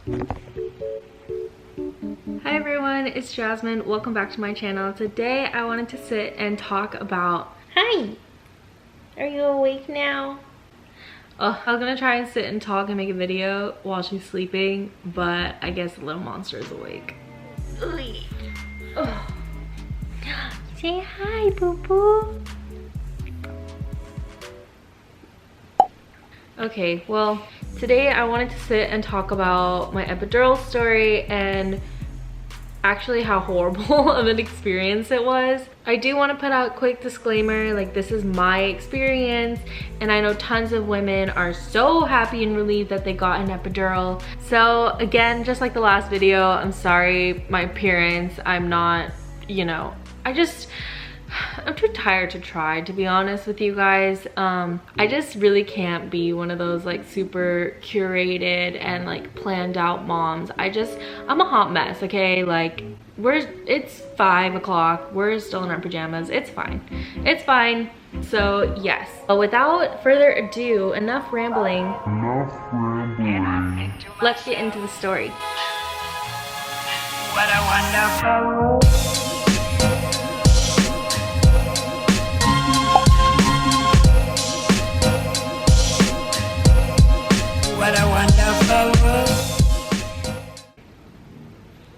Hi everyone, it's Jasmine. Welcome back to my channel. Today I wanted to sit and talk about... Hi! Are you awake now? Oh, I was gonna try and sit and talk and make a video while she's sleeping, but I guess the little monster is awake. Oh. Say hi, boo-boo. Okay, well, today I wanted to sit and talk about my epidural story and actually how horrible of an experience it was. I do want to put out a quick disclaimer, like this is my experience and I know tons of women are so happy and relieved that they got an epidural. So again, just like the last video, I'm sorry my appearance, I'm not, you know, I'm too tired to try, to be honest with you guys. I just really can't be one of those like super curated and like planned out moms. I'm a hot mess, okay? Like it's 5 o'clock, we're still in our pajamas. It's fine, it's fine. So yes, but without further ado, enough rambling. Let's get into the story. What a wonderful...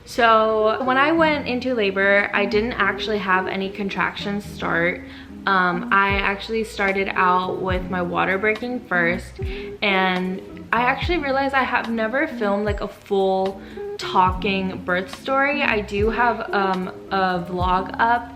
So when I went into labor, I didn't actually have any contractions start. I actually started out with my water breaking first, and I actually realized I have never filmed like a full talking birth story. I do have a vlog up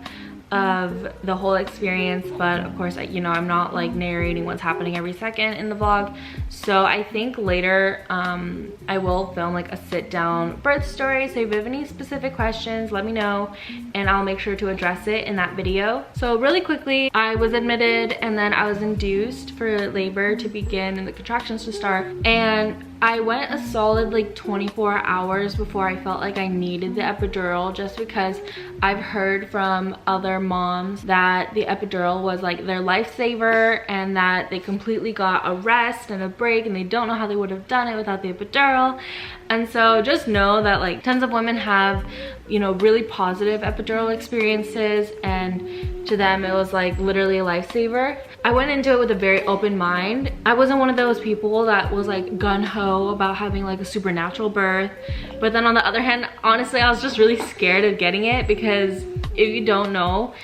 of the whole experience, but of course, you know, I'm not like narrating what's happening every second in the vlog. So I think later I will film like a sit down birth story. So if you have any specific questions, let me know and I'll make sure to address it in that video. So really quickly, I was admitted and then I was induced for labor to begin and the contractions to start, and I went a solid like 24 hours before I felt like I needed the epidural, just because I've heard from other moms that the epidural was like their lifesaver and that they completely got a rest and a break and they don't know how they would have done it without the epidural. And so just know that like tons of women have, you know, really positive epidural experiences, and to them it was like literally a lifesaver. I went into it with a very open mind. I wasn't one of those people that was like gung-ho about having like a supernatural birth. But then on the other hand, honestly, I was just really scared of getting it, because if you don't know,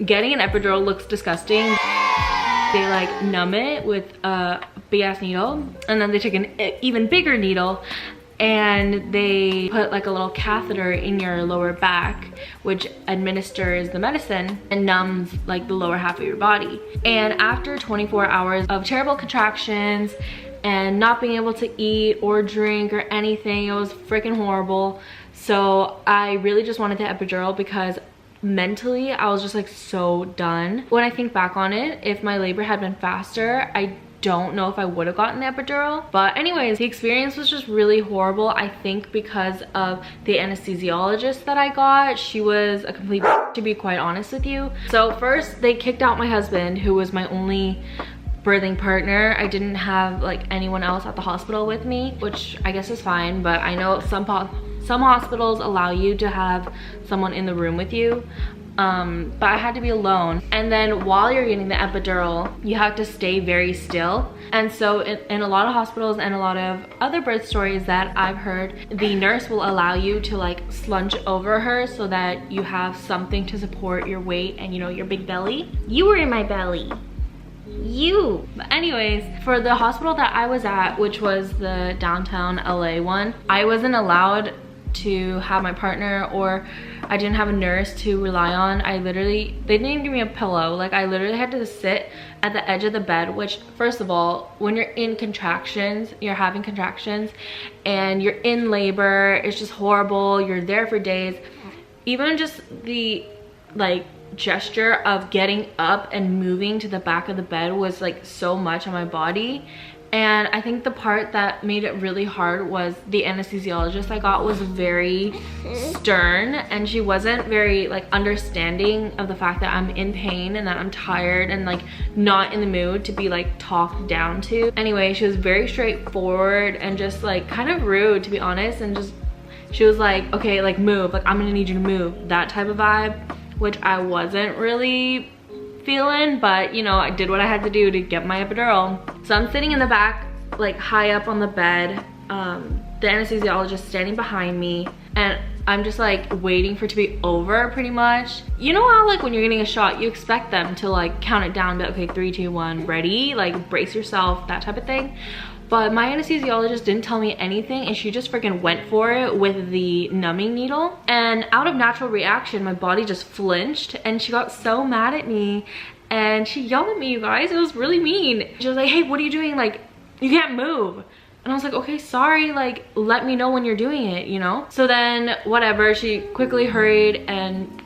getting an epidural looks disgusting. They like numb it with a big ass needle, and then they take an even bigger needle and they put like a little catheter in your lower back, which administers the medicine and numbs like the lower half of your body. And after 24 hours of terrible contractions and not being able to eat or drink or anything, it was freaking horrible. So I really just wanted the epidural because mentally I was just like so done. When I think back on it, if my labor had been faster, I don't know if I would have gotten the epidural. But anyways, the experience was just really horrible. I think because of the anesthesiologist that I got. She was a complete to be quite honest with you. So first they kicked out my husband, who was my only birthing partner. I didn't have like anyone else at the hospital with me, which I guess is fine, but I know some hospitals allow you to have someone in the room with you. But I had to be alone. And then while you're getting the epidural, you have to stay very still. And so in a lot of hospitals and a lot of other birth stories that I've heard, the nurse will allow you to like slunch over her so that you have something to support your weight and, you know, your big belly. You were in my belly. But anyways, for the hospital that I was at, which was the downtown LA one, I wasn't allowed to have my partner, or I didn't have a nurse to rely on. They didn't even give me a pillow. Like I literally had to sit at the edge of the bed, which first of all, when you're in contractions, you're having contractions and you're in labor, it's just horrible. You're there for days. Even just the like gesture of getting up and moving to the back of the bed was like so much on my body. And I think the part that made it really hard was the anesthesiologist I got was very stern, and she wasn't very like understanding of the fact that I'm in pain and that I'm tired and like not in the mood to be like talked down to. Anyway, she was very straightforward and just like kind of rude, to be honest, and just she was like, okay, like move, like I'm gonna need you to move, that type of vibe, which I wasn't really feeling, but you know, I did what I had to do to get my epidural. So I'm sitting in the back, like high up on the bed, the anesthesiologist standing behind me, and I'm just like waiting for it to be over pretty much. You know how like when you're getting a shot, you expect them to like count it down, be like, okay, 3, 2, 1, ready, like brace yourself, that type of thing. But my anesthesiologist didn't tell me anything, and she just freaking went for it with the numbing needle. And out of natural reaction, my body just flinched, and she got so mad at me, and she yelled at me, you guys. It was really mean. She was like, hey, what are you doing? Like, you can't move. And I was like, okay, sorry, like, let me know when you're doing it, you know? So then, whatever, she quickly hurried, and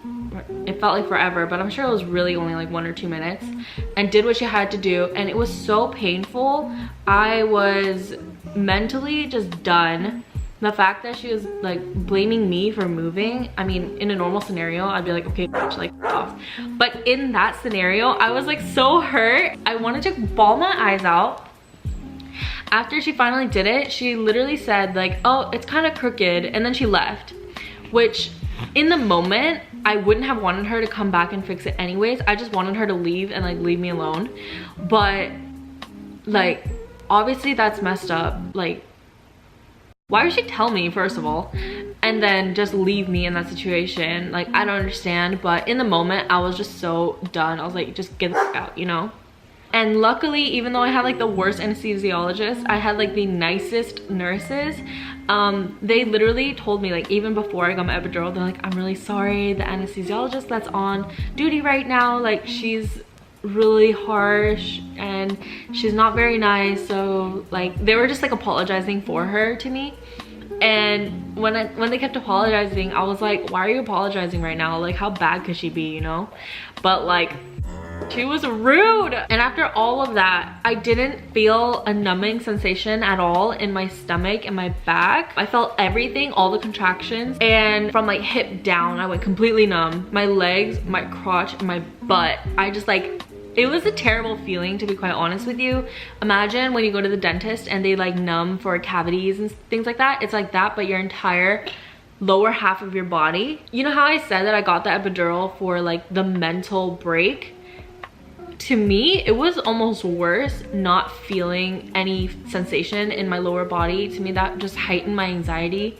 it felt like forever, but I'm sure it was really only like 1 or 2 minutes, and did what she had to do. And it was so painful. I was mentally just done. The fact that she was like blaming me for moving, I mean, in a normal scenario, I'd be like, okay, bitch, like off. But in that scenario, I was like so hurt. I wanted to bawl my eyes out. After she finally did it, she literally said like, oh, it's kind of crooked, and then she left, which in the moment, I wouldn't have wanted her to come back and fix it anyways. I just wanted her to leave and like leave me alone. But like, obviously that's messed up. Like, why would she tell me, first of all, and then just leave me in that situation? Like, I don't understand. But in the moment, I was just so done. I was like, just get the fuck out, you know? And luckily, even though I had like the worst anesthesiologist, I had like the nicest nurses. They literally told me, like, even before I got my epidural, they're like, I'm really sorry, the anesthesiologist that's on duty right now, like, she's really harsh and she's not very nice. So like, they were just like apologizing for her to me. And when they kept apologizing, I was like, why are you apologizing right now? Like, how bad could she be, you know? But like, she was rude. And after all of that, I didn't feel a numbing sensation at all in my stomach and my back. I felt everything, all the contractions, and from like hip down, I went completely numb. My legs, my crotch, and my butt, I just like, it was a terrible feeling, to be quite honest with you. Imagine when you go to the dentist and they like numb for cavities and things like that. It's like that, but your entire lower half of your body. You know how I said that I got the epidural for like the mental break? To me, it was almost worse not feeling any sensation in my lower body. To me, that just heightened my anxiety.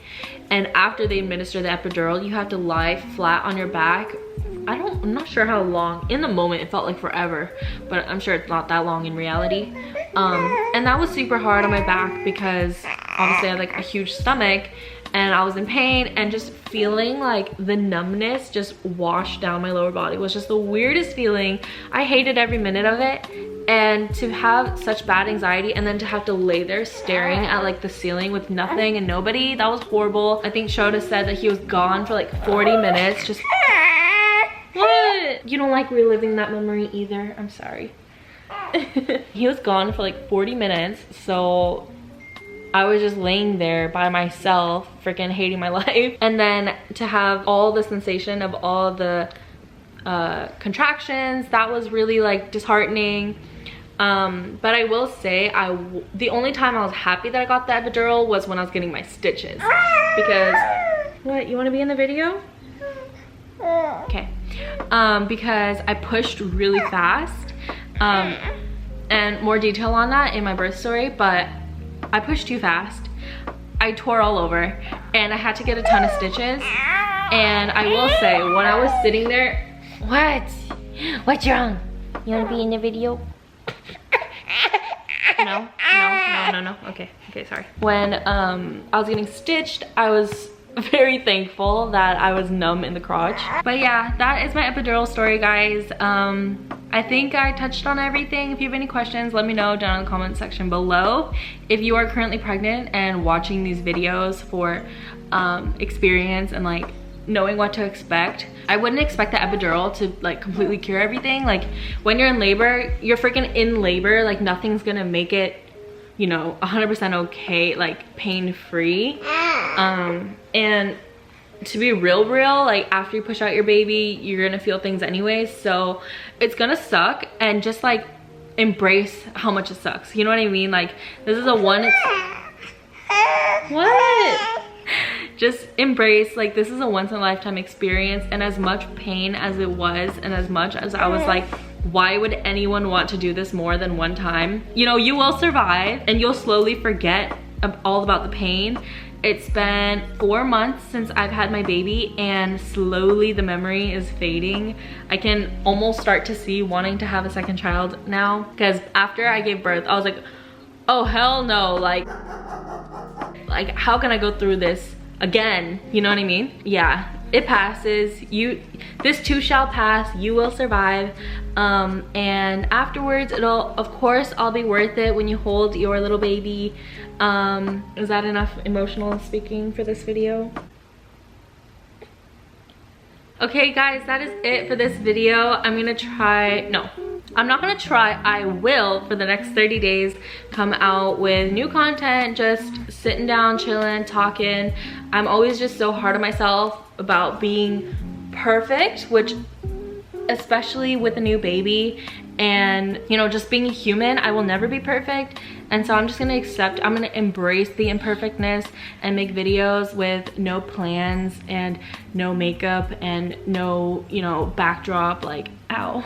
And after they administer the epidural, you have to lie flat on your back. I'm not sure how long. In the moment, it felt like forever, but I'm sure it's not that long in reality. And that was super hard on my back because obviously I had like a huge stomach, and I was in pain, and just feeling like the numbness just washed down my lower body was just the weirdest feeling. I hated every minute of it. And to have such bad anxiety and then to have to lay there staring at like the ceiling with nothing and nobody, that was horrible. I think Shota said that he was gone for like 40 minutes. Just what? You don't like reliving that memory either? I'm sorry. He was gone for like 40 minutes, so I was just laying there by myself, freaking hating my life. And then to have all the sensation of all the contractions, that was really like disheartening. But I will say, the only time I was happy that I got the epidural was when I was getting my stitches. Because, what, you want to be in the video? Okay. Because I pushed really fast. And more detail on that in my birth story, but I pushed too fast. I tore all over, and I had to get a ton of stitches. And I will say, when I was sitting there, what's wrong? You want to be in the video? No. Okay, sorry. When I was getting stitched, I was very thankful that I was numb in the crotch. But yeah, that is my epidural story, guys. I think I touched on everything. If you have any questions, let me know down in the comment section below. If you are currently pregnant and watching these videos for experience and like knowing what to expect, I wouldn't expect the epidural to like completely cure everything. Like when you're in labor, you're freaking in labor, like nothing's gonna make it you know, 100% okay, like pain-free. And to be real, like after you push out your baby, you're gonna feel things anyways, so it's gonna suck, and just like embrace how much it sucks, you know what I mean? Like this is a what? Just embrace, like this is a once in a lifetime experience, and as much pain as it was, and as much as I was like, why would anyone want to do this more than one time? You know, you will survive and you'll slowly forget all about the pain. It's been 4 months since I've had my baby, and slowly the memory is fading. I can almost start to see wanting to have a second child now, because after I gave birth, I was like, oh hell no, like how can I go through this again? You know what I mean? Yeah, it passes. This too shall pass. You will survive. And afterwards, it'll, of course, all be worth it when you hold your little baby. Is that enough emotional speaking for this video? Okay guys, that is it for this video. I'm not gonna try, I will for the next 30 days come out with new content, just sitting down, chilling, talking. I'm always just so hard on myself about being perfect, which especially with a new baby, and you know, just being a human, I will never be perfect. And so I'm just gonna I'm gonna embrace the imperfectness and make videos with no plans and no makeup and no, you know, backdrop. Like, ow,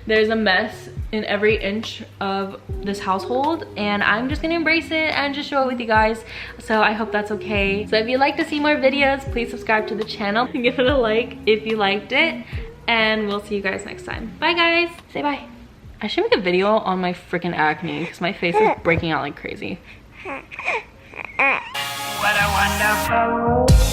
there's a mess in every inch of this household, and I'm just gonna embrace it and just show it with you guys. So I hope that's okay. So if you'd like to see more videos, please subscribe to the channel and give it a like if you liked it, and we'll see you guys next time. Bye guys, say bye. I should make a video on my freaking acne because my face is breaking out like crazy. What a wonderful